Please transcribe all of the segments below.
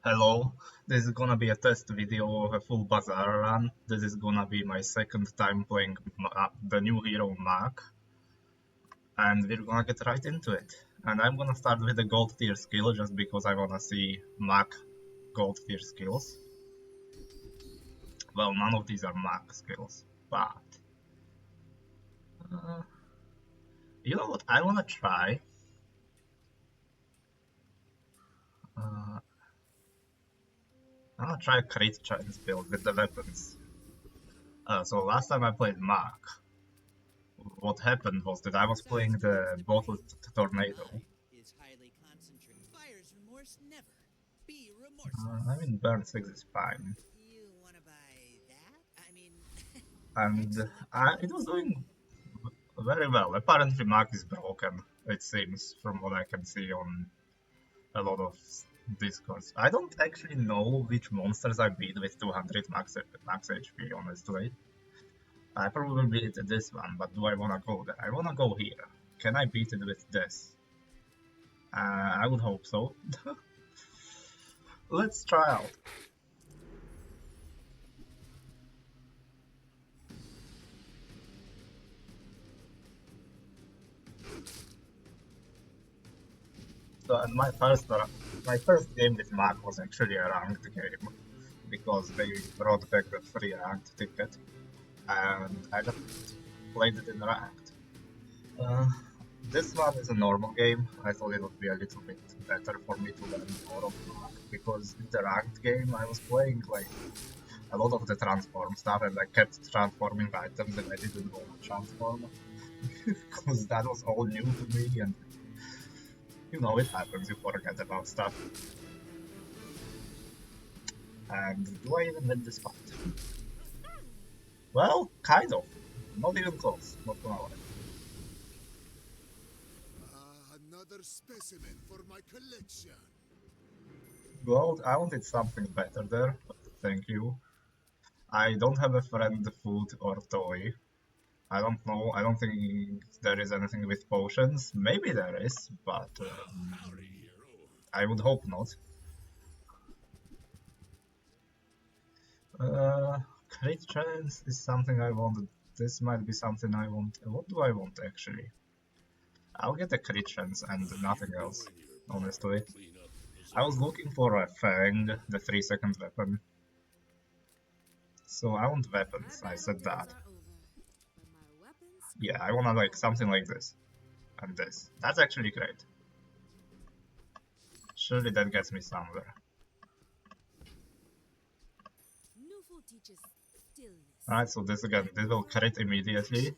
Hello, this is gonna be a test video of a full Bazaar run. This is gonna be my second time playing the new hero Mac, and we're gonna get right into it. And I'm gonna start with the gold tier skill just because I wanna see Mac gold tier skills. Well, none of these are Mac skills, but uh, you know what? I wanna try. Uh, I wanna try a crit chance build with the weapons. So last time I played Mac, what happened was that I was playing the bottled tornado. I mean, burn 6 is fine. And it was doing very well. Apparently, Mark is broken, it seems, from what I can see on a lot of discords. I don't actually know which monsters I beat with 200 max HP, honestly. I probably beat this one, but do I wanna go there? I wanna go here. Can I beat it with this? I would hope so. Let's try out. So, and my first game with Mark was actually a ranked game because they brought back the free ranked ticket, and I just played it in ranked. Uh, this one is a normal game. I thought it would be a little bit better for me to learn more of Mark because in the ranked game I was playing like a lot of the transform stuff and I kept transforming items and I didn't want to transform because that was all new to me and you know it happens, you forget about stuff. And do I even win this fight? Well, kind of. Not even close, not gonna lie. Another specimen for my collection. Well, I wanted something better there, but thank you. I don't have a friend, food, or toy. I don't know, I don't think there is anything with potions. Maybe there is, but Howdy, hero. I would hope not. Crit chance is something I want. This might be something I want. What do I want actually? I'll get a crit chance and nothing else, Knowing you're part of the honestly. cleanup is I was a looking for a Fang, the 3-second weapon. So I want weapons, I said that. Yeah, I wanna like something like this. And this. That's actually great. Surely that gets me somewhere. Alright, so this again, this will crit immediately.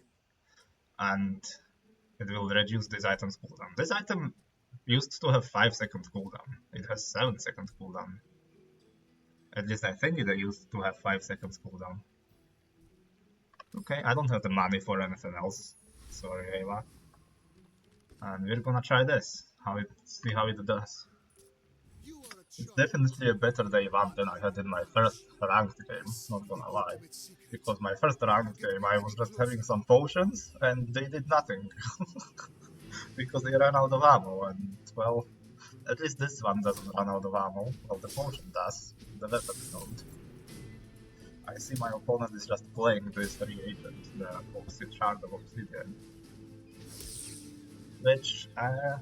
And it will reduce this item's cooldown. This item used to have 5-second cooldown. It has 7-second cooldown. At least I think it used to have 5 seconds cooldown. Okay, I don't have the money for anything else. Sorry, Ava. And we're gonna try this. See how it does. You are a It's child definitely a better day one than trapped I had in my in first the ranked game, not Seek the gonna lie. ultimate secret. Because my first ranked Get game I was ready just to having some ascend. potions and they did nothing. Because they ran out of ammo and well, at least this one doesn't run out of ammo. Well, the potion does, the weapons don't. I see my opponent is just playing this reagent, the shard of obsidian. Which,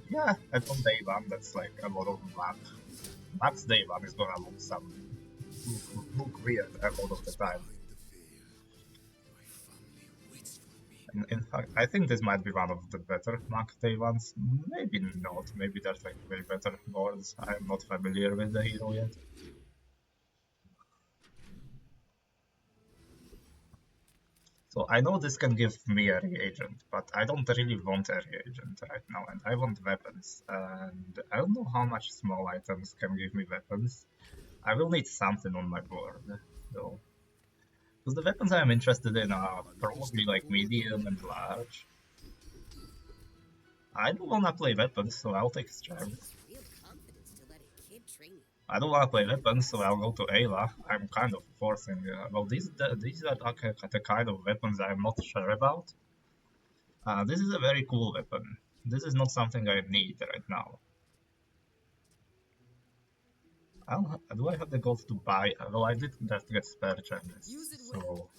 yeah, and on day one, that's like a lot of map. Max day one is gonna look weird a lot of the Once time. behind the veil, my family waits for me. And in fact, I think this might be one of the better Max day ones. Maybe not. Maybe there's like way better boards. I'm not familiar with the hero yet. So I know this can give me a reagent, but I don't really want a reagent right now, and I want weapons. And I don't know how much small items can give me weapons. I will need something on my board, though. Because the weapons I'm interested in are Another probably step like forward for medium me. and large. I do wanna play weapons, so I'll take strength. I don't wanna play weapons, so I'll go to Ayla. I'm kind of forcing. Well, these are like the kind of weapons I'm not sure about. This is a very cool weapon. This is not something I need right now. Do I have the gold to buy? Well, I did just get spare changes, Use it well. so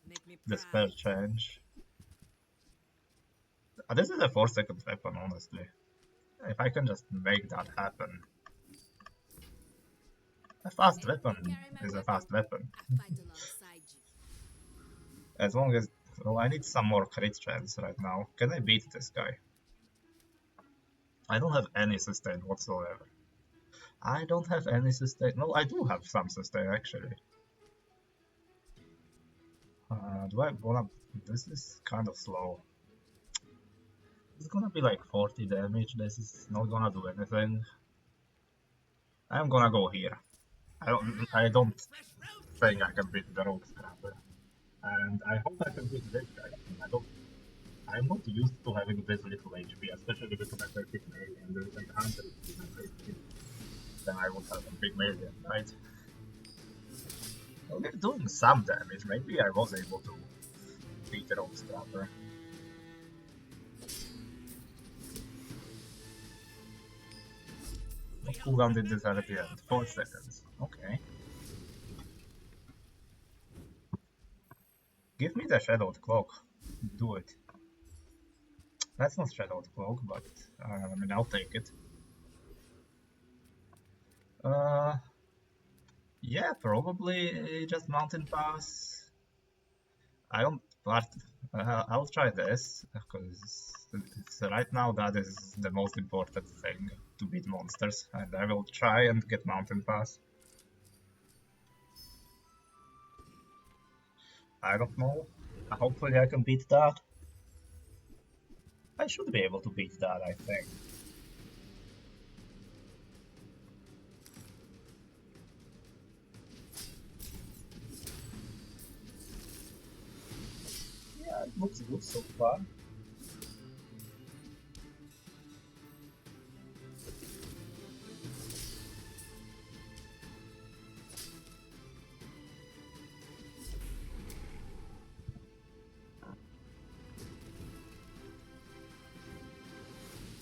Make me the proud. spare change. This is a 4-second weapon, honestly. If I can just make that happen. A fast Help me weapon carry my is a weapon. fast weapon. I fight alongside you. As long as... Well, I need some more crit chance right now. Can I beat this guy? I don't have any sustain whatsoever. I don't have any sustain. No, I do have some sustain, actually. Do I wanna... This is kind of slow. It's gonna be like 40 damage. This is not gonna do anything. I'm gonna go here. I don't think I can beat the Rogue Scrapper. And I hope I can beat this guy. I'm not used to having this little HP, especially because I play big melee and there's like 100 HP. Then I would have a big melee, right? Well, they're doing some damage. Maybe I was able to beat the Rogue Scrapper. What cooldown did this have at the end? 4 seconds. Okay. Give me the Shadowed Cloak. Do it. That's not Shadowed Cloak, but I mean, I'll take it. Yeah, probably just Mountain Pass. I don't part. I'll try this because right now that is the most important thing to beat monsters, and I will try and get Mountain Pass. I don't know. Hopefully, I can beat that. I should be able to beat that, I think. Yeah, it looks good so far.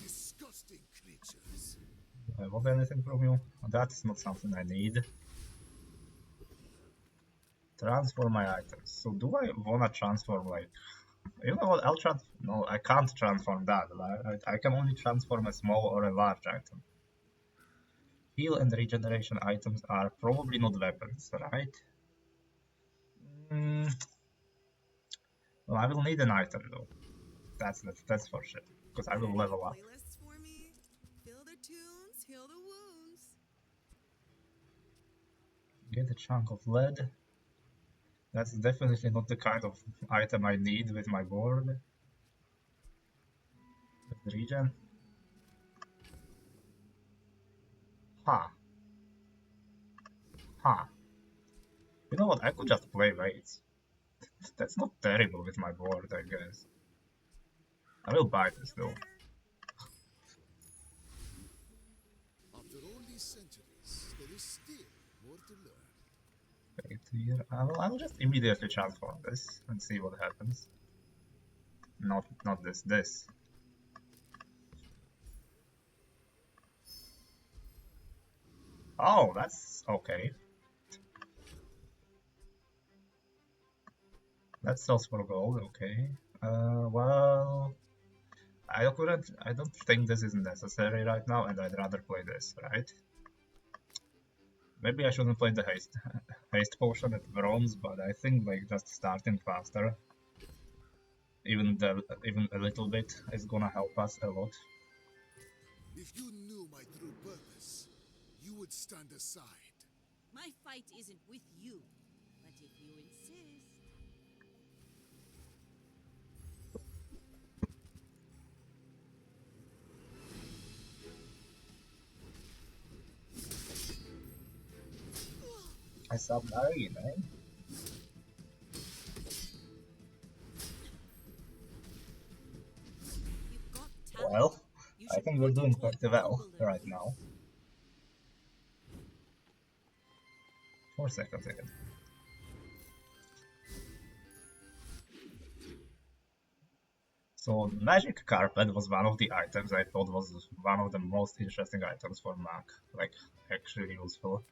Disgusting creatures. Do I want anything from you? That's not something I need. Transform my items. So do I wanna transform like... You know what, I'll transform... No, I can't transform that. I can only transform a small or a large item. Heal and regeneration items are probably not weapons, right? Mm, well, I will need an item though. That's for sure. Because I will Ready level up. playlists for me? Feel the tunes, heal the wounds. Get a chunk of lead. That's definitely not the kind of item I need with my board. Regen. Huh. Huh. You know what? I could just play weights. That's not terrible with my board, I guess. I will buy this though. After all these centuries, there is still more to learn. Wait here. I will just immediately transform this and see what happens. Not this. Oh, that's okay. That sells for gold, okay. Well, I don't think this is necessary right now, and I'd rather play this, right? Maybe I shouldn't play the haste potion at bronze, but I think like just starting faster, even a little bit, is gonna help us a lot. If you knew my true purpose, you would stand aside. My fight isn't with you, but if you insist. A submarine, eh? You've got talent. Well, You I should think we're put it doing toward quite well global right learning. now. 4 seconds again. So magic carpet was one of the items I thought was one of the most interesting items for Mac, like actually useful.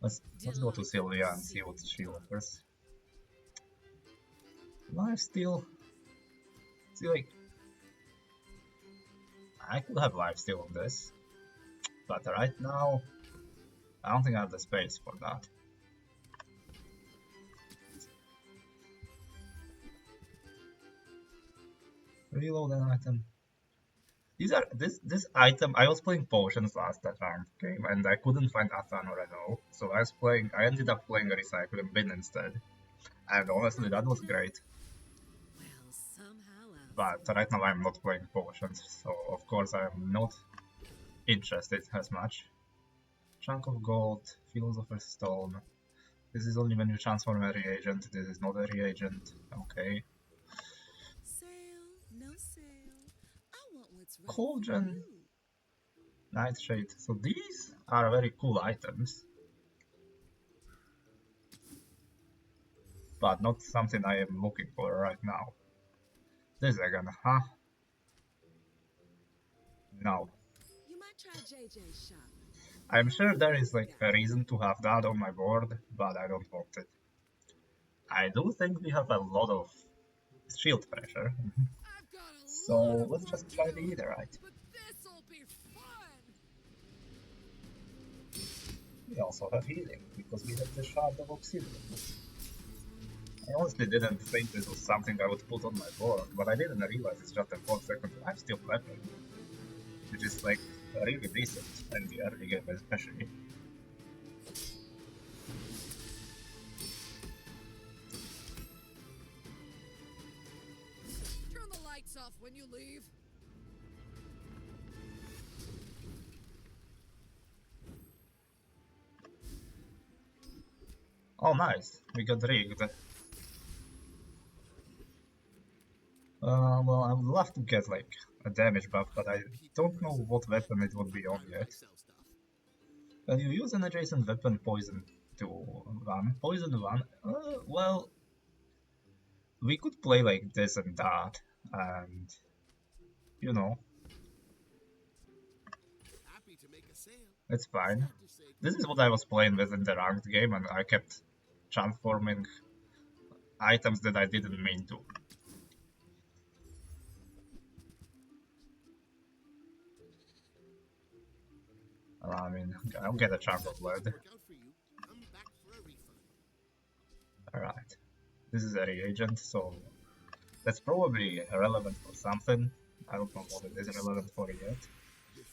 Let's go to Sylvia and see what she offers. Lifesteal. See, like, I could have lifesteal on this, but right now, I don't think I have the space for that. Reload an item. This item. I was playing potions last round game, and I couldn't find Athan or Reno, so I ended up playing a recycling bin instead, and honestly, that was great. Well, somehow But right now I'm not playing potions, so of course I'm not interested as much. Chunk of gold, Philosopher's Stone. This is only when you transform a reagent. This is not a reagent. Okay. Sale, no sale. I want what's right Cauldron, for you. Nightshade. So these are very cool items, but not something I am looking for right now. This again, huh? No. You might try JJ's shop. I'm sure there is like a reason to have that on my board, but I don't want it. I do think we have a lot of shield pressure. I've got a So lot of let's work just to try do, the Etherite. but this'll be fun. We also have healing, because we have the Shard of Obsidian. I honestly didn't think this was something I would put on my board, but I didn't realize it's just a 4-second lifesteal weapon, which is like really decent in the early game especially. Turn the lights off when you leave. Oh nice, we got rigged. Well, I would love to get like a damage buff, but I don't know what weapon it would be on yet. Can you use an adjacent weapon poison to 1? Poison 1? Well, we could play like this and that, and you know, Happy to make a sale. it's fine. Sad to say This is what I was playing with in the ranked game, and I kept transforming items that I didn't mean to. I mean, I'll get a chunk of lead. work out for you. I'm back for a refund. Alright. This is a reagent, so that's probably relevant for something. I don't know what it is relevant for yet.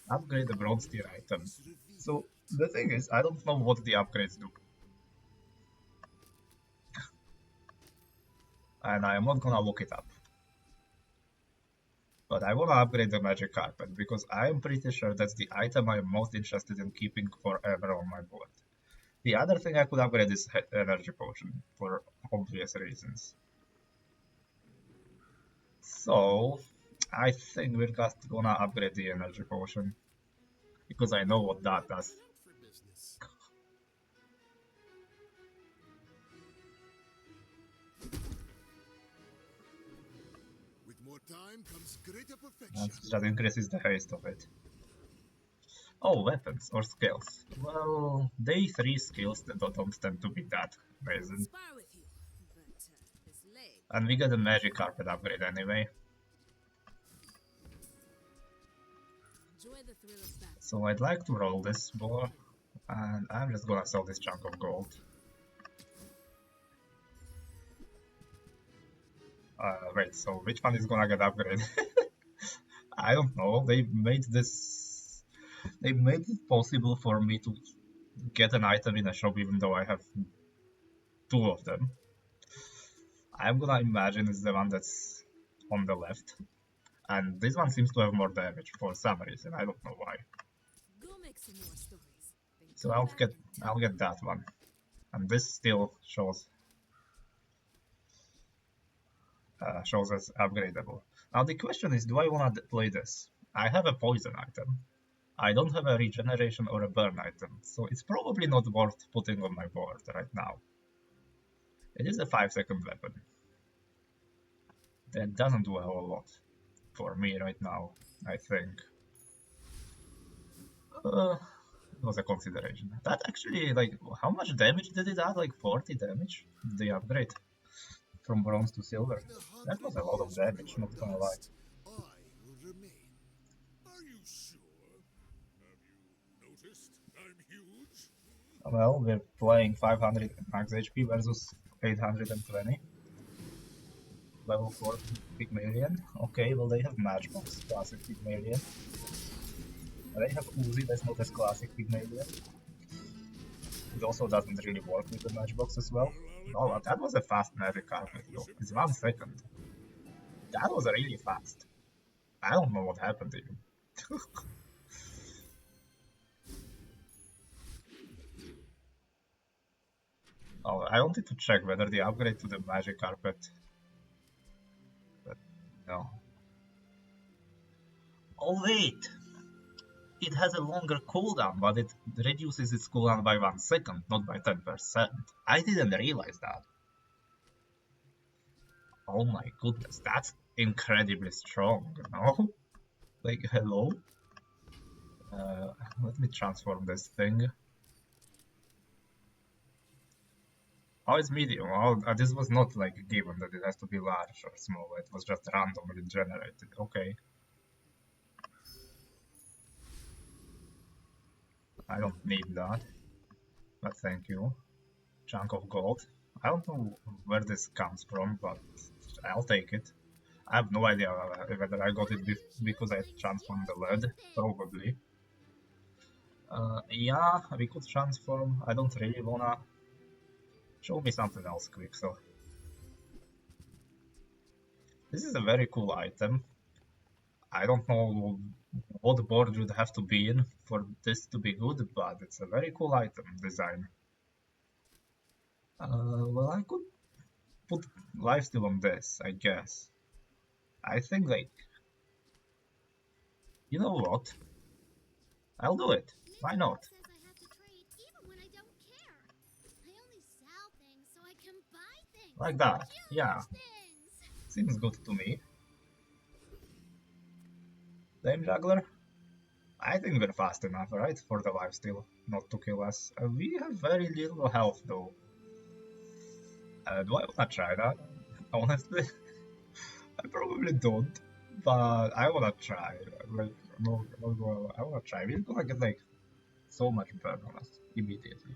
Upgrade the bronze tier item. So the thing is, I don't know what the upgrades do. And I am not gonna look it up. But I wanna upgrade the magic carpet, because I am pretty sure that's the item I am most interested in keeping forever on my board. The other thing I could upgrade is energy potion, for obvious reasons. So, I think we're just gonna upgrade the energy potion, because I know what that does. Out for business. With more time comes greater perfection. That just increases the haste of it. Oh, weapons or skills. Well, day 3 skills that don't tend to be that amazing. Spar with you, but this leg. And we get a magic carpet upgrade anyway. Enjoy the thrill of battle. So I'd like to roll this more, and I'm just gonna sell this chunk of gold. Wait, so which one is gonna get upgraded? I don't know. They made it possible for me to get an item in a shop even though I have 2 of them. I'm gonna imagine it's the one that's on the left. And this one seems to have more damage for some reason. I don't know why. Go make some more stories. Then So come back and tell I'll get that one. And this still shows as upgradable. Now the question is, do I want to play this? I have a poison item. I don't have a regeneration or a burn item, so it's probably not worth putting on my board right now. It is a 5-second weapon. That doesn't do a whole lot for me right now, I think. was a consideration. That actually, like, how much damage did it add? Like 40 damage? The upgrade from bronze to silver. In That was a 100 lot of years when you damage, are not gonna lie. dust, I will remain. Are you sure? Have you noticed I'm huge? Well, we're playing 500 max HP versus 820. Level 4 Pygmalion. Okay, well they have Matchbox, classic Pygmalion. They have Uzi, that's not as classic Pygmalion. It also doesn't really work with the Matchbox as well. Well, I'll Oh, admit, that was a fast magic I carpet was though. It's 1 impressed. second. That was really fast. I don't know what happened to you. Oh, I wanted to check whether the upgrade to the magic carpet, but no. Oh wait, it has a longer cooldown, but it reduces its cooldown by 1 second, not by 10%. I didn't realize that. Oh my goodness, that's incredibly strong, no? Like, hello? Uh, Let me transform this thing. Oh, it's medium. Oh, this was not like given that it has to be large or small. It was just randomly generated. Okay, I don't need that, but thank you. Chunk of gold. I don't know where this comes from, but I'll take it. I have no idea whether I got it because I transformed the lead. Probably. Yeah, we could transform. I don't really wanna. Show me something else quick. So this is a very cool item. I don't know what board would have to be in for this to be good, but it's a very cool item design. Well, I could put lifesteal on this, I guess. I think, like, you know what? I'll do it. Why Mr. Book not? says I have to trade even when I don't care. I only sell things so I can buy things. Like that. Yeah, Huge things. seems good to me. Dame Juggler? I think we're fast enough, right? For the lifesteal, not to kill us. We have very little health, though. Do I wanna try that? Honestly, I probably don't, but I wanna try. Like, no, I wanna try. We're gonna get like so much burn on us immediately.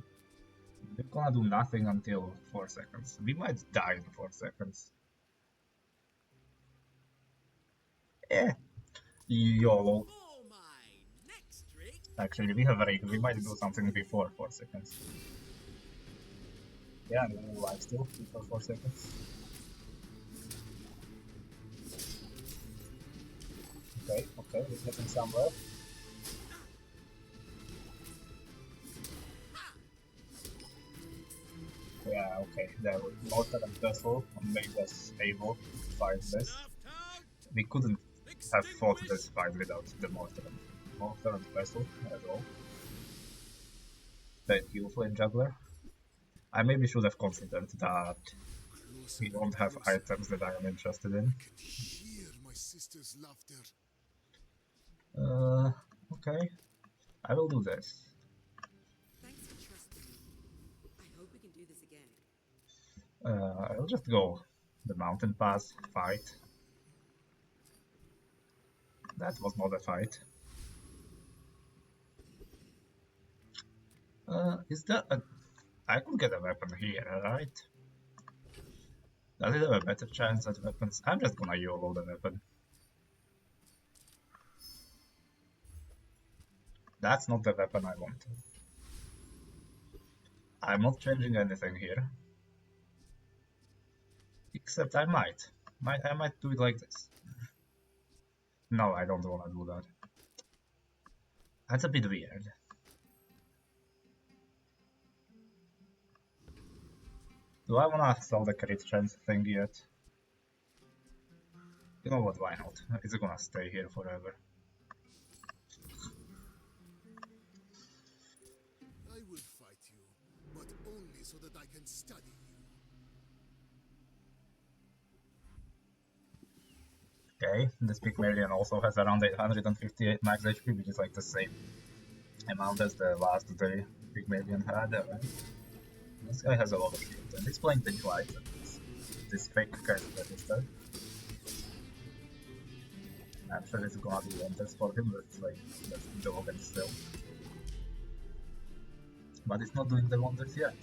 We're gonna do nothing until 4 seconds. We might die in 4 seconds. Eh, YOLO. For my next trick, Actually, we have a rig. We might do something before 4 seconds. Yeah, no life still before 4 seconds. Okay, okay, we're getting somewhere. Yeah, okay, the mortar and vessel made us able to fight this. snuffed out, We couldn't have fought this extinguished. fight without the mortar and vessel at all. Thank you, Flame Juggler. I maybe should have considered that Closer we don't and have closer. items that I am interested in. I can hear my sister's laughter. Uh, okay, I will do this. Thanks for trusting me. I hope we can do this again. I'll just go the mountain pass fight. That was not a fight. Is that a... I could get a weapon here, right? Does it have a better chance at weapons? I'm just gonna YOLO the weapon. That's not the weapon I want. I'm not changing anything here. Except I might. I might do it like this. No, I don't wanna do that. That's a bit weird. Do I wanna solve the crit chance thing yet? You know what, why not? It's gonna stay here forever. I will fight you, but only so that I can study you. Okay, this Pygmalion also has around 858 max HP, which is like the same amount as the last day Pygmalion had. This guy has a lot of shield, and he's playing the new item. This fake cast register. I'm sure it's gonna do wonders for him, let's dog and still. But it's not doing the wonders yet.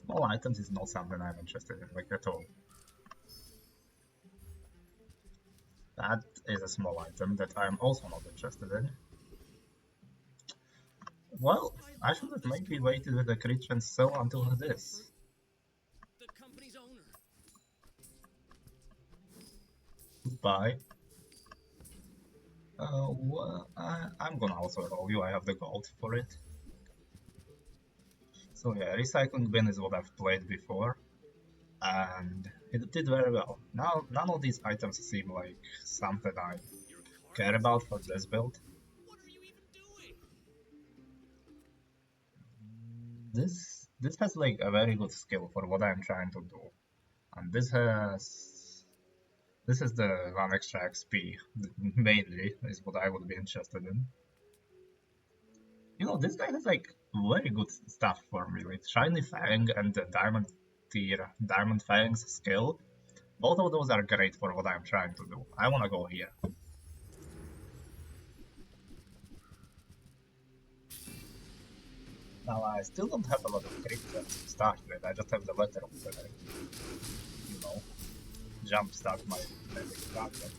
Small items is not something I'm interested in, like at all. That is a small item that I'm also not interested in. Well, I should have maybe waited with the crit and sell until this. The company's owner. Goodbye. Well, I'm gonna also roll you, I have the gold for it. So yeah, recycling bin is what I've played before, and it did very well. Now, none of these items seem like something I care about for this build. What are you even doing? This has like a very good skill for what I'm trying to do, and this is the 1 extra XP mainly is what I would be interested in. You know, this guy has like very good stuff for me, with Shiny Fang and the Diamond Fang's skill. Both of those are great for what I'm trying to do. I wanna go here. Now I still don't have a lot of crit to start with, I just have the letter of the, you know, jumpstart my basic target.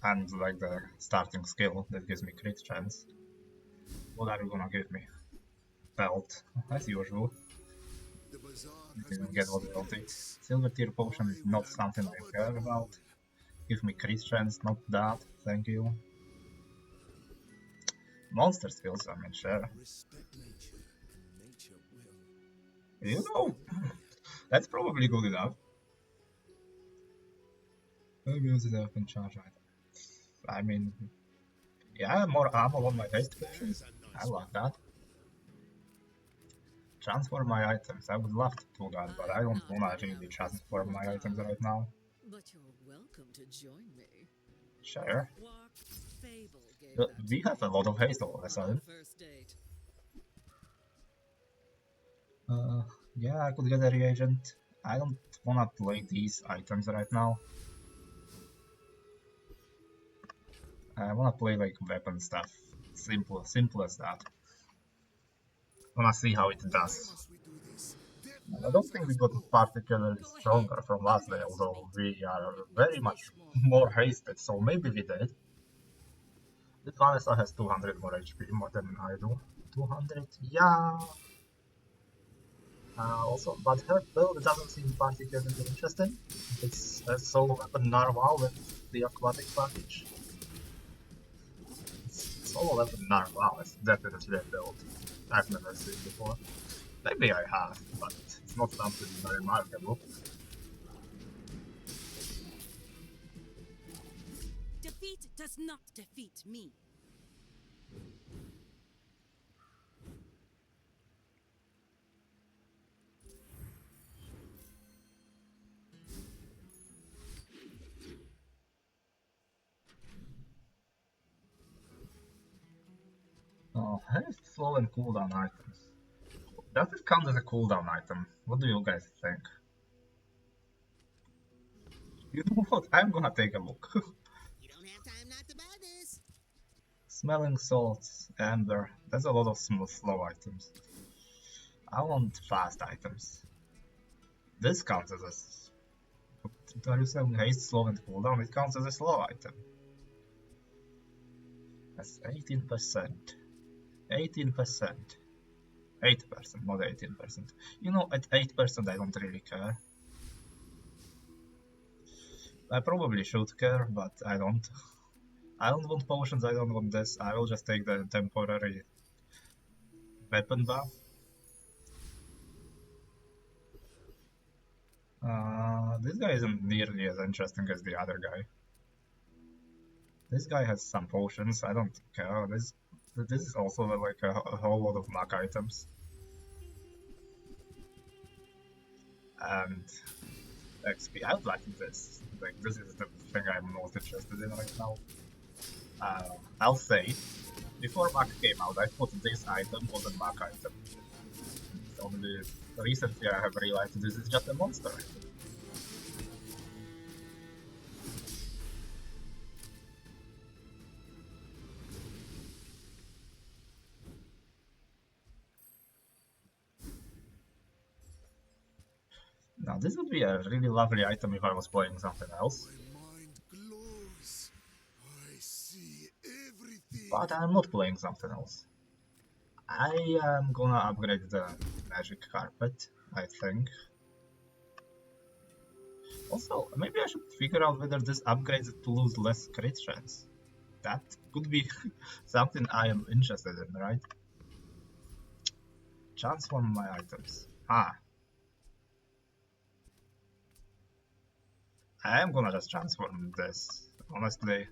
And like the starting skill that gives me crit chance. What are you gonna give me? Belt, as usual. The bazaar Didn't get what I wanted. Silver tier potion is not something I care about. Give me crit chance, not that, thank you. Monster skills, I mean, sure. Respect nature, and nature will. You know, that's probably good enough. Maybe use it up and charge item. I mean, yeah, more ammo on my haste potion. I like that. Transform my items. I would love to do that, but I don't wanna really transform my items right now. But you're welcome to join me. Sure. Walk Fable gave But that we to have a me lot of haste all of a on sudden. our first date. Yeah, I could get a reagent. I don't wanna play these items right now. I wanna play like weapon stuff. Simple as that. Wanna see how it does. Must we do this? I don't think we got particularly stronger from last day, although we are very much more hasted, so maybe we did. This Vanessa has 200 more HP, more than I do. 200, yeah. Also, but her build doesn't seem particularly interesting. It's a solo weapon narwhal with the aquatic package. Solo weapon narwhal is definitely a build I've never seen before. Maybe I have, but it's not something very remarkable. Defeat does not defeat me. Oh, haste, slow, and cooldown items. Does this count as a cooldown item? What do you guys think? You know what? I'm gonna take a look. You don't have time not to buy this. Smelling salts, amber. There's a lot of slow items. I want fast items. This counts as a. Are you saying haste, slow, and cooldown? It counts as a slow item. That's 18%. 18%. 8%, not 18%. You know, at 8% I don't really care. I probably should care, but I don't. I don't want potions, I don't want this. I will just take the temporary weapon buff. This guy isn't nearly as interesting as the other guy. This guy has some potions. I don't care. This is also like a whole lot of mech items. And XP. I would like this. Like this is the thing I'm most interested in right now. I'll say, before Mach came out, I thought this item was a Mach item. It's only recently I have realized this is just a monster item. Now this would be a really lovely item if I was playing something else. My mind glows. I see everything. But I'm not playing something else. I am gonna upgrade the magic carpet, I think. Also, maybe I should figure out whether this upgrades it to lose less crit chance. That could be something I am interested in, right? Transform my items. I am gonna just transform this, honestly.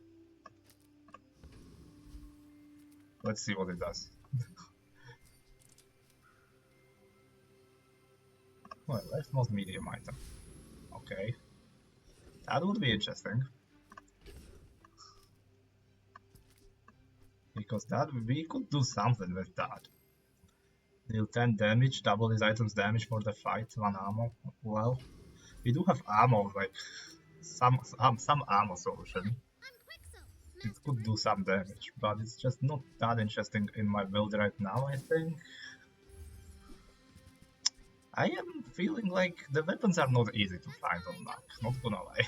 Let's see what it does. Well, leftmost medium item. Okay. That would be interesting. Because that we could do something with that. Deal 10 damage, double his item's damage for the fight, 1 ammo. Well, we do have ammo, like some ammo solution. It could do some damage, but it's just not that interesting in my build right now, I think. I am feeling like the weapons are not easy to find on Mac, not gonna lie.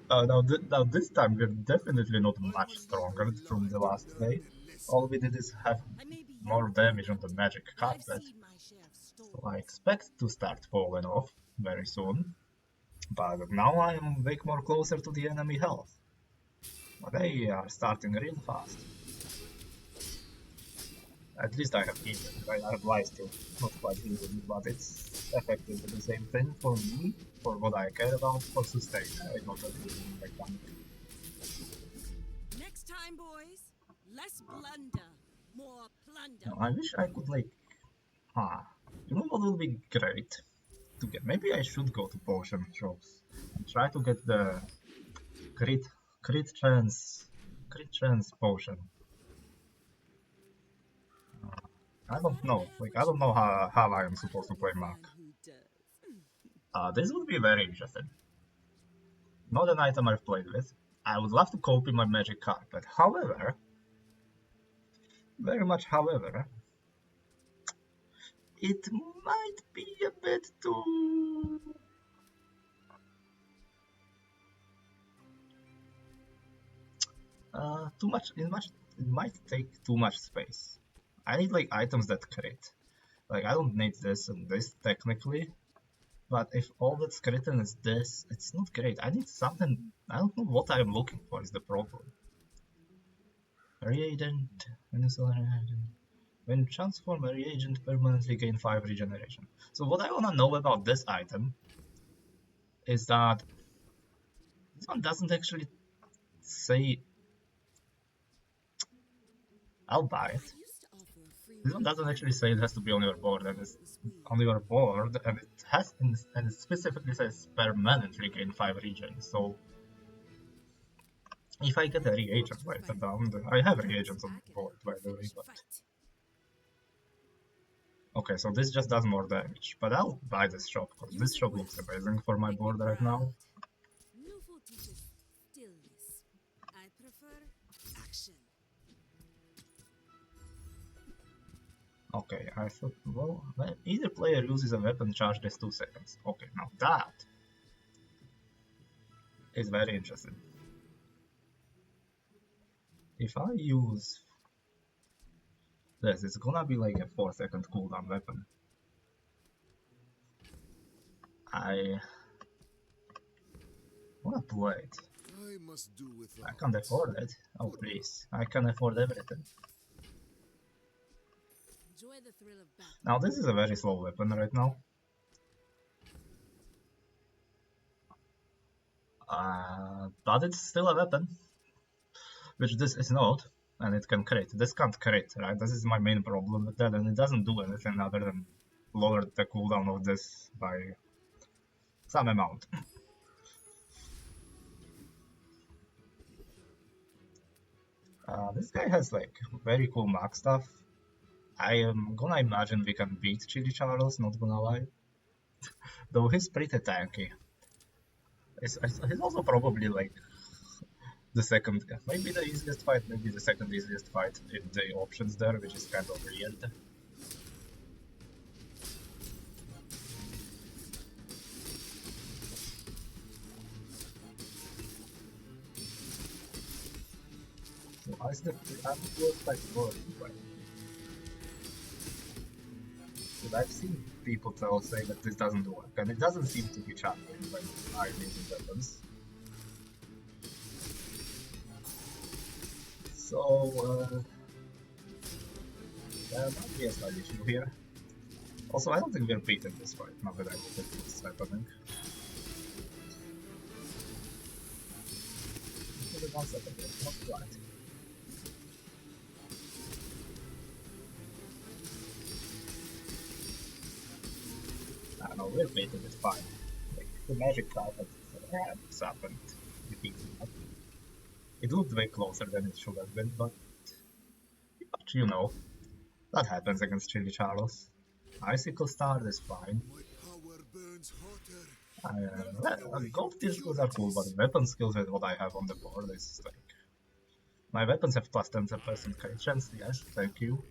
Now this time we're definitely not much stronger from the last day. All we did is have more damage on the magic carpet, so I expect to start falling off very soon. But now I am way more closer to the enemy health. But they are starting real fast. At least I have even, right? I have life still, not quite even, but it's effectively the same thing for me, for what I care about, for sustain. I not just using mechanic. Next time, boys, less blunder, more plunder. Now, I wish I could like, you know what would be great to get? Maybe I should go to potion shops and try to get the crit chance potion. I don't know. Like I don't know how I am supposed to play Mac. This would be very interesting. Not an item I've played with. I would love to copy my magic carpet. However, very much however, it might be a bit too... too much, it might take too much space. I need like items that crit. Like I don't need this and this technically, but if all that's written is this, it's not great. I need something, I don't know what I'm looking for is the problem. Reagent, when transform a reagent permanently gain 5 regeneration. So what I want to know about this item is that this one doesn't actually say... I'll buy it. This one doesn't actually say it has to be on your board, and it's on your board, and it has, and it specifically says permanently gain 5 regen. So if I get a reagent later down, I have reagents on the board by the way, but okay, so this just does more damage. But I'll buy this shop because this shop looks amazing for my board right now. I prefer action. Okay, I thought, well, either player uses a weapon charged as 2 seconds. Okay, now that is very interesting. If I use this, it's gonna be like a 4-second cooldown weapon. I wanna play it. I must do without. I can't afford it. Oh please, I can afford everything. Enjoy the thrill of battle. Now this is a very slow weapon right now. But it's still a weapon, which this is not, and it can crit. This can't crit, right? This is my main problem with that, and it doesn't do anything other than lower the cooldown of this by some amount. This guy has like very cool mag stuff. I am gonna imagine we can beat Chili Charles, not gonna lie. Though he's pretty tanky. He's also probably like the second, maybe the easiest fight, maybe the second easiest fight in the options there, which is kind of weird. So I still, I'm close like worried, but I've seen people say that this doesn't work, and it doesn't seem to be challenging when I'm using weapons. So, there might be a slight issue here. Also, I don't think we're beating this fight, now that I look at what's happening. Give it 1 second, it's not quite. I don't know, we're beating it fine. Like, the magic card has happened. It looked way closer than it should have been, but you know, that happens against Chili Charles. Icicle Star is fine. My power burns hotter. Gold tier skills are cool, but weapon skills with what I have on the board is like... My weapons have plus 10% crit chance, yes, thank you.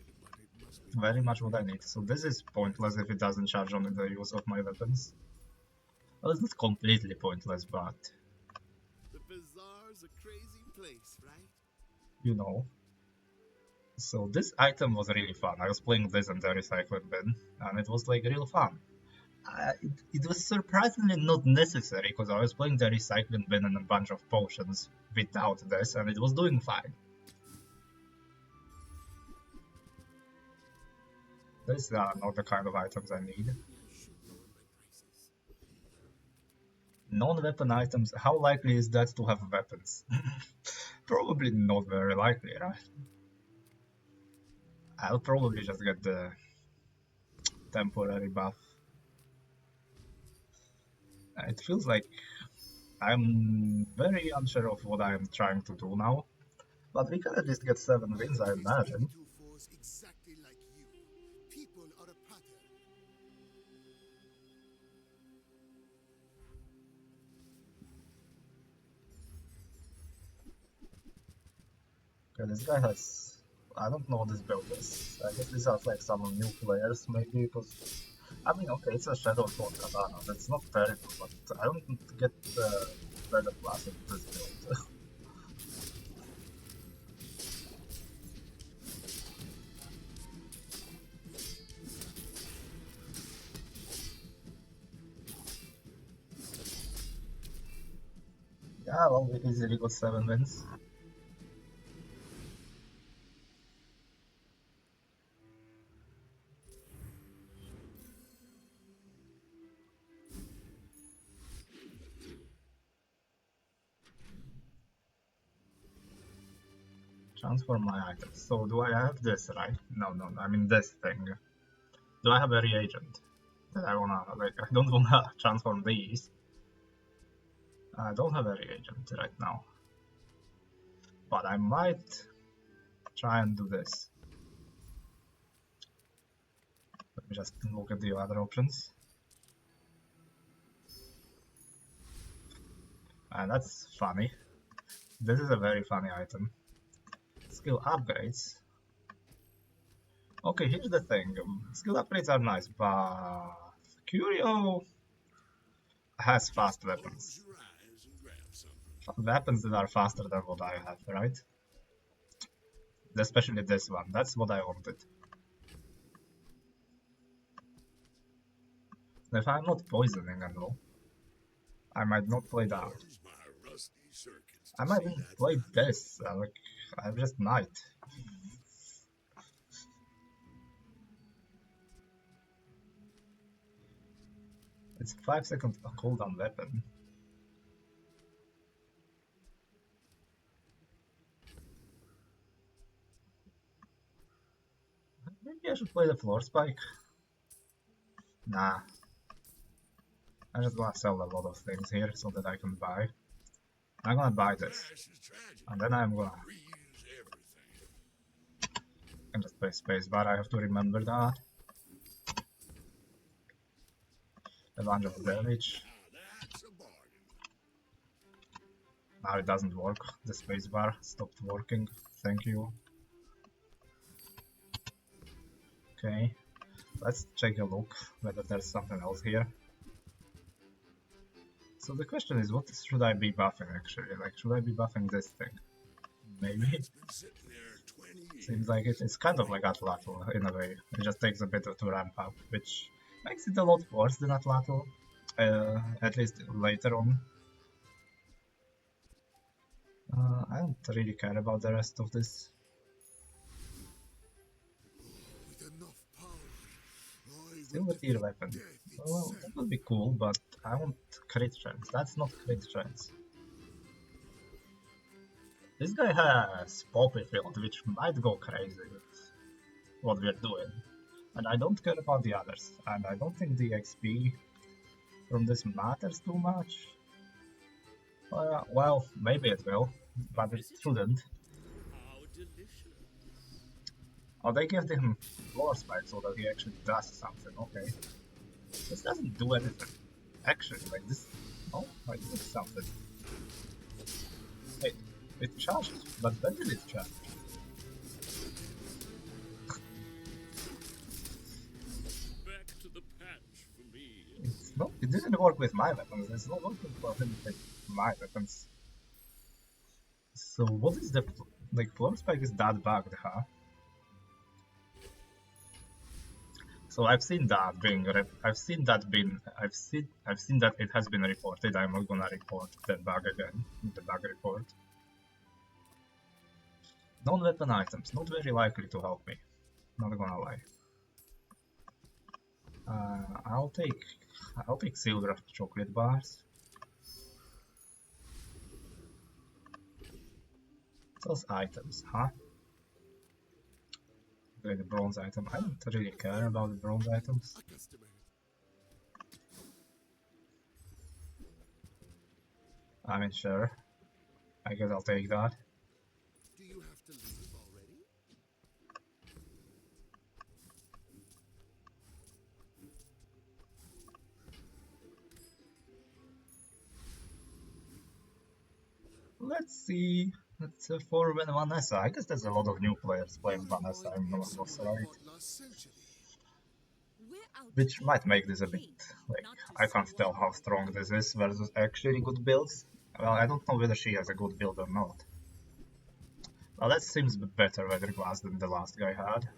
Very much what I need. So this is pointless if it doesn't charge on the use of my weapons. Well, it's not completely pointless, but... The Bazaar's a crazy place, right? you know. So this item was really fun. I was playing this in the recycling bin, and it was like real fun. It was surprisingly not necessary, because I was playing the recycling bin and a bunch of potions without this, and it was doing fine. These are not the kind of items I need. Non-weapon items, how likely is that to have weapons? Probably not very likely, right? I'll probably just get the temporary buff. It feels like I'm very unsure of what I'm trying to do now, but we can at least get 7 wins, I imagine. Exactly like you. People are a pattern. Okay, this guy has... I don't know what this build is. I guess these are like some new players, maybe, because... I mean, okay, it's a Shadow Sword Katana, that's not terrible, but I don't get the better class of this build. Yeah, well, we easily got 7 wins. Transform my items. So do I have this, right? No, I mean this thing. Do I have a reagent that I wanna, like, I don't wanna transform these. I don't have a reagent right now. But I might try and do this. Let me just look at the other options. And that's funny. This is a very funny item. Skill upgrades. Okay, here's the thing. Skill upgrades are nice, but Curio has fast weapons. Close your eyes and grab something. Weapons that are faster than what I have, right? Especially this one. That's what I wanted. If I'm not poisoning and all, I might not play that. Use my rusty circuits to I might see even that play line. this. Like, I just might. It's 5 second cooldown weapon. should play the floor spike. Nah. I just wanna sell a lot of things here so that I can buy. I'm gonna buy this. Past is tragic. And then I'm gonna Freeze everything. can just play spacebar. I have to remember that. A bunch of damage. Now that's a bargain. Now it doesn't work. The spacebar stopped working. Thank you. Okay. Let's take a look whether there's something else here. So the question is, what should I be buffing actually? Like, should I be buffing this thing? Maybe? It's been sitting there 20 years. Seems like it's kind of like Atlatl in a way. It just takes a bit to ramp up, which makes it a lot worse than Atlatl, at least later on. I don't really care about the rest of this. With enough power, I Silver would tier defeat weapon. death Well, itself. that would be cool, but I want crit chance. That's not crit chance. This guy has Poppy Field, which might go crazy with what we're doing. And I don't care about the others. And I don't think the XP from this matters too much. Well, maybe it will, but it shouldn't. How delicious. Oh, they gave him floor spike so that he actually does something. Okay. This doesn't do anything. Actually, like this. Oh, I did something. Wait, it charged, but when did it charge? Back to the patch for me. It didn't work with my weapons. It's not working for him with my weapons. So what is the like floor spike is that bugged, huh? So I've seen that being I've seen that it has been reported. I'm not gonna report that bug again in the bug report. Non-weapon items, not very likely to help me. Not gonna lie. I'll take silver chocolate bars. Those items, huh? Okay, the bronze item. I don't really care about the bronze items. Accustomed. I mean, sure. I guess I'll take that. Do you have to leave already? Let's see. It's for Vanessa. I guess there's a lot of new players playing Vanessa. I'm not right. Last century. We're out Which to might get make this a bit paid, like not to I can't tell how survive. strong this is versus actually good builds. Well, I don't know whether she has a good build or not. Well, that seems better weather glass than the last guy had.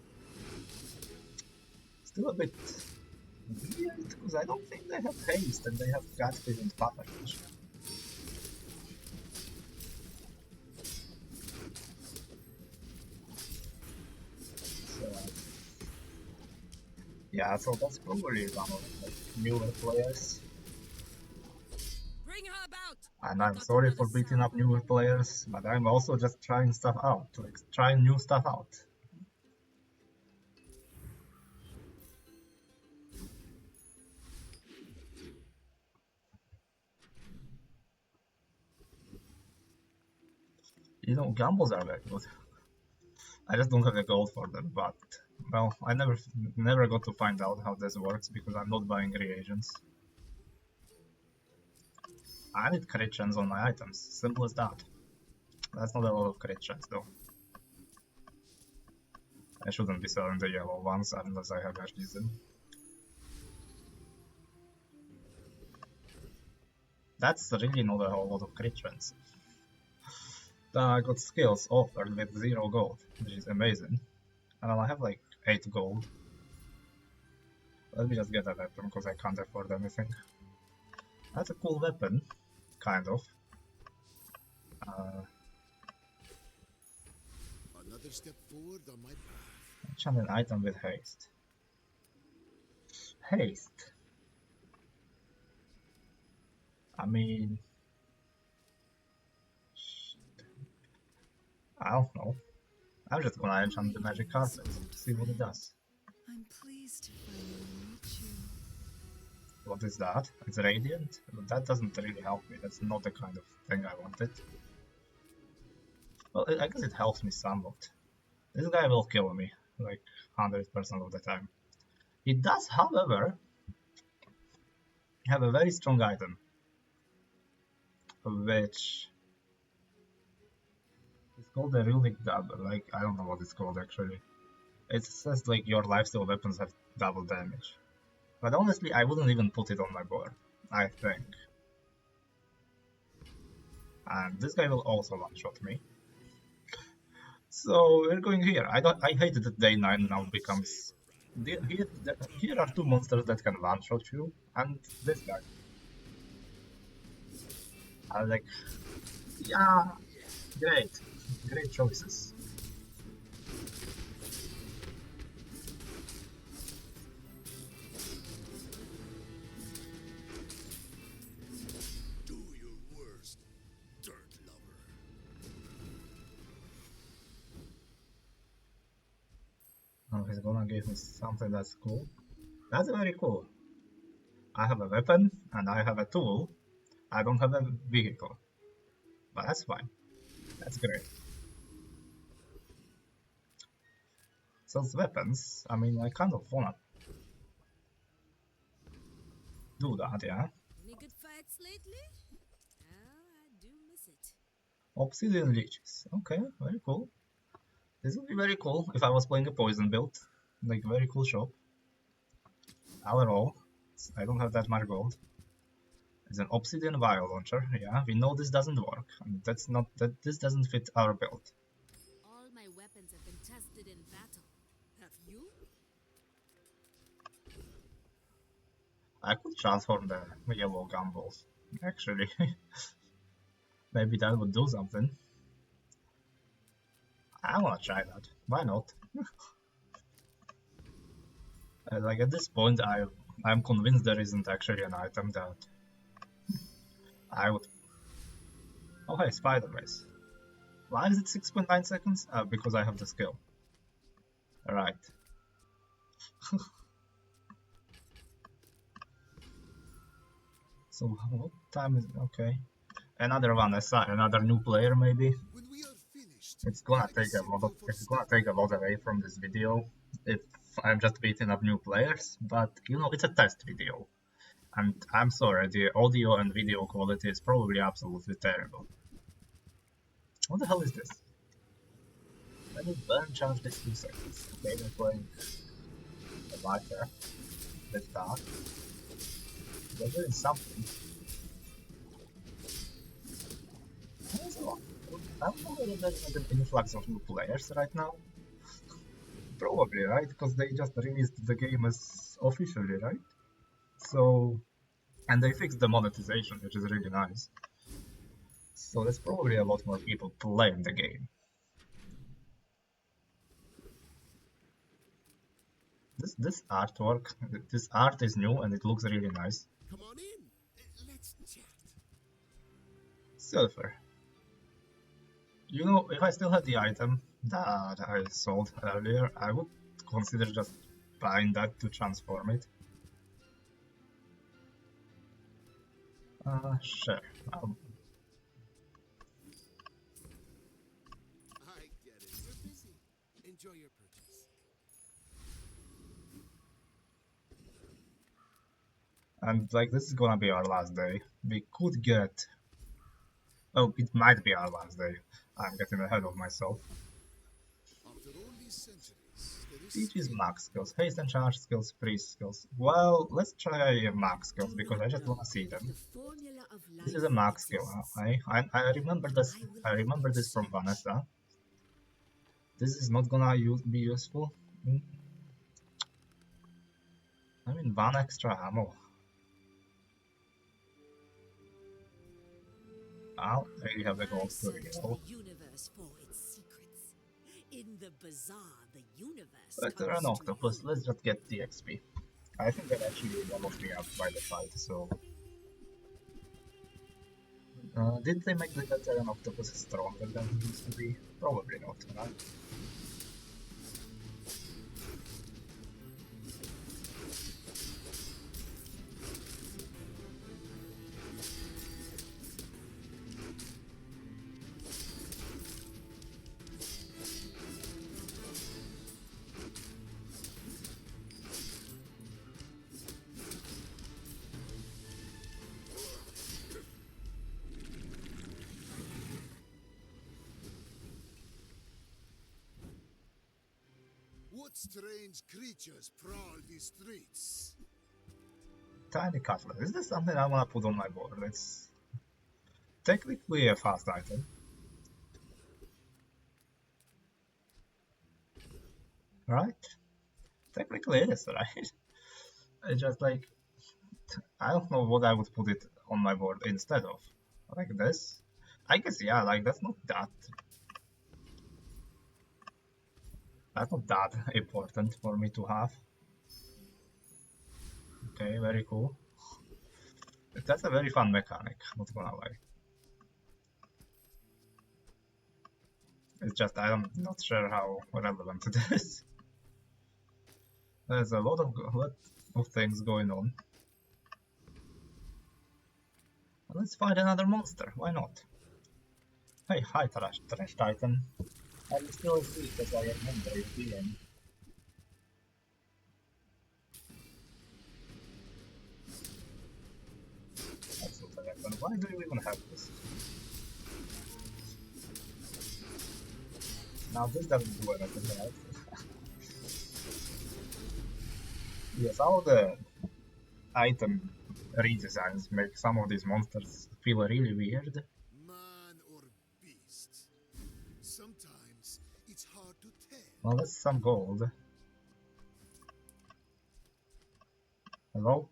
Still a bit weird because I don't think they have haste and they have Gatsby and Patronage. So, yeah, so that's probably one of the newer players. Bring her about. And We've I'm got sorry another for beating cell. up newer players, but I'm also just trying stuff out, like trying new stuff out. You know, gambles are very good. I just don't have the gold for them, but well, I never got to find out how this works because I'm not buying reagents. I need crit chance on my items, simple as that. That's not a lot of crit chance though. I shouldn't be selling the yellow ones unless I have a reason. That's really not a whole lot of crit chance. I got skills offered with 0 gold, which is amazing. And I have like 8 gold. Let me just get a weapon because I can't afford anything. That's a cool weapon, kind of. Another step forward on my path. Enchant an item with haste. Haste? I mean... I don't know. I'm just gonna enchant the magic carpet to see what it does. I'm pleased to finally meet you. What is that? It's radiant? That doesn't really help me. That's not the kind of thing I wanted. Well, I guess it helps me somewhat. This guy will kill me, like 100% of the time. He does, however, have a very strong item, which is called a runic double. Like, I don't know what it's called actually. It says like your lifesteal weapons have double damage. But honestly, I wouldn't even put it on my board, I think. And this guy will also one-shot me. So we're going here. I hate that day 9 now becomes... Here are two monsters that can one-shot you, and this guy. I was like, yeah, great. Great choices. Do your worst, dirt lover. Oh, he's gonna give me something that's cool. That's very cool. I have a weapon, and I have a tool. I don't have a vehicle. But that's fine. That's great. So it's weapons. I mean, I kind of wanna do that, yeah? Any good fights lately? Oh, I do miss it. Obsidian leeches. Okay, very cool. This would be very cool if I was playing a poison build. Like, very cool shop. However, I don't have that much gold. It's an obsidian vial launcher. Yeah, we know this doesn't work. And that's not that this doesn't fit our build. All my weapons have been tested in battle. Have you? I could transform the yellow gumballs, actually. Maybe that would do something. I wanna try that. Why not? Like at this point, I'm convinced there isn't actually an item that I would. Oh hey, spider race. Why is it 6.9 seconds? Because I have the skill. Right. So what time is it? Okay. Another one, another new player maybe. When we are finished, It's gonna take a lot away from this video if I'm just beating up new players, but you know, it's a test video. And I'm sorry, the audio and video quality is probably absolutely terrible. What the hell is this? Let me burn charge this 2 seconds. Okay, we're playing a lighter. That's dark. They're doing something. I don't know whether there's like an influx of new players right now. Probably, right? Because they just released the game as officially, right? So, and they fixed the monetization, which is really nice. So there's probably a lot more people playing the game. This artwork, this art is new and it looks really nice. come on in. Let's chat. Silver. You know, if I still had the item that I sold earlier, I would consider just buying that to transform it. Sure. I get it. You're busy. Enjoy your purchase. And like, this is gonna be our last day. We could get... Oh, it might be our last day. I'm getting ahead of myself. After all these centuries, there is Each is still max skills. Haste and charge skills, freeze skills. Well, let's try max skills because I just wanna see them. This is a max skill. I remember this. I remember this from Vanessa. This is not gonna be useful. I mean, one extra ammo. I really have the gold to reroll. Universe for its secrets. In the Bazaar, the universe. Spectre and Octopus, let's just get the XP. I think that actually almost me up by the fight, so... did they make the Spectre and Octopus stronger than he used to be? Probably not, right? Strange creatures prowl these streets. Tiny cutlet. Is this something I want to put on my board? It's technically a fast item. Right? Technically it is, right? It's just like, I don't know what I would put it on my board instead of. Like this? I guess, yeah, like that's not that important for me to have. Okay, very cool. That's a very fun mechanic, not gonna lie. It's just I'm not sure how relevant it is. There's a lot of things going on. Let's find another monster, why not? Hey, hi Trash Titan. I will still see because I remember it being. Absolutely weapon. Why do you even have this? Now this doesn't do anything, right? Yes, all the item redesigns make some of these monsters feel really weird. Man or beast. Sometimes it's hard to tell. Well, that's some gold. Hello?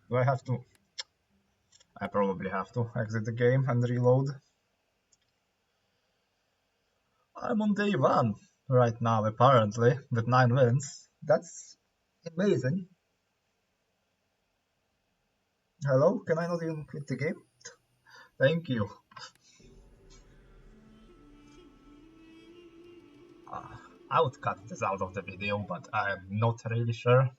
Do I have to? I probably have to exit the game and reload. I'm on day 1 right now, apparently, with 9 wins. That's amazing. Hello? Can I not even quit the game? Thank you. I would cut this out of the video, but I'm not really sure.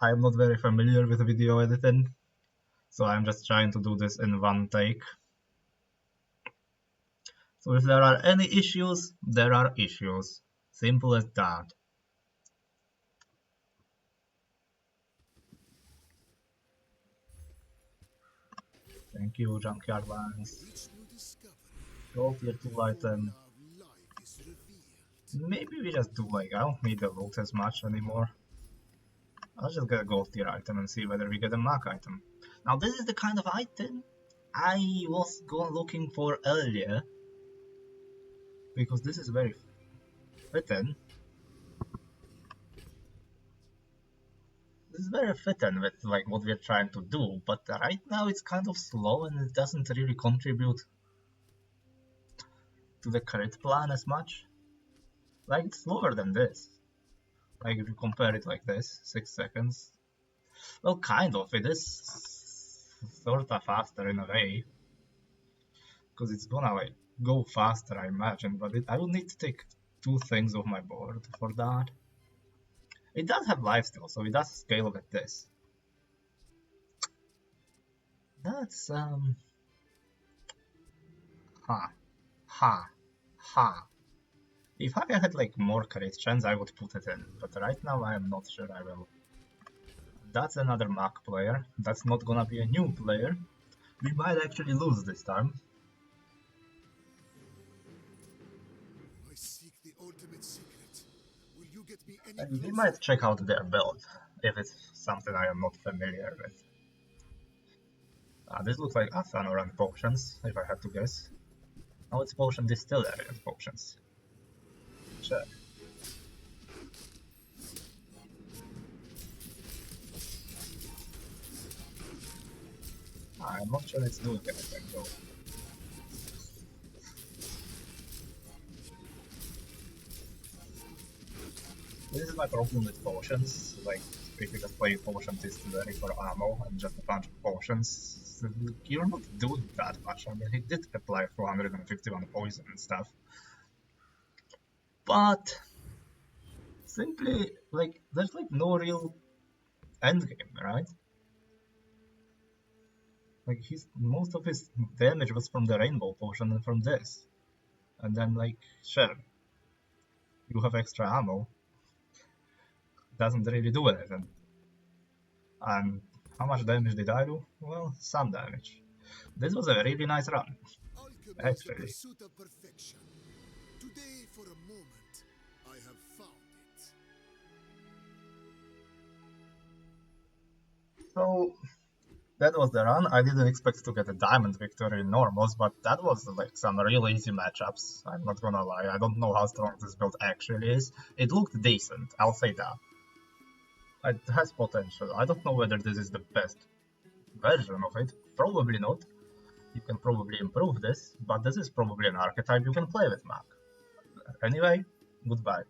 I'm not very familiar with video editing, so I'm just trying to do this in one take. So if there are any issues, there are issues. Simple as that. Thank you, Junkyard Vines. Each new discovery, Gold tier 2 item. of life is revealed. Maybe we just do like, I don't need the loot as much anymore. I'll just get a gold tier item and see whether we get a mark item. Now this is the kind of item I was looking for earlier. Because this is very fitting. This is very fitting with like what we're trying to do, but right now it's kind of slow and it doesn't really contribute to the crit plan as much. Like it's slower than this. Like if you compare it like this, 6 seconds. Well, kind of. It is sorta faster in a way. Because it's gonna like go faster, I imagine, but I will need to take 2 things off my board for that. It does have lifesteal, so it does scale with this. That's ha. If I had like more crit chance, I would put it in, but right now I am not sure I will. That's another Mac player. That's not gonna be a new player. We might actually lose this time. I seek the ultimate secret. Will you get me any And we closer? might check out their build, if it's something I am not familiar with. This looks like Athano and potions, if I had to guess. Oh, it's potion distillery and potions. Sure. I'm not sure it's doing anything though. This is my problem with potions, like if you just play potion distillery for ammo and just a bunch of potions, you're not doing that much. I mean, he did apply 451 poison and stuff. But simply, like, there's like no real endgame, right? Like, most of his damage was from the rainbow potion and from this. And then, like, sure, you have extra ammo. Doesn't really do anything. And how much damage did I do? Well, some damage. This was a really nice run, Alchemy is the actually. pursuit of perfection. Today, for a moment, I have found it. So that was the run. I didn't expect to get a diamond victory in normals, but that was like some real easy matchups. I'm not gonna lie. I don't know how strong this build actually is. It looked decent, I'll say that. It has potential. I don't know whether this is the best version of it. Probably not. You can probably improve this, but this is probably an archetype you can play with, Mac. Anyway, goodbye.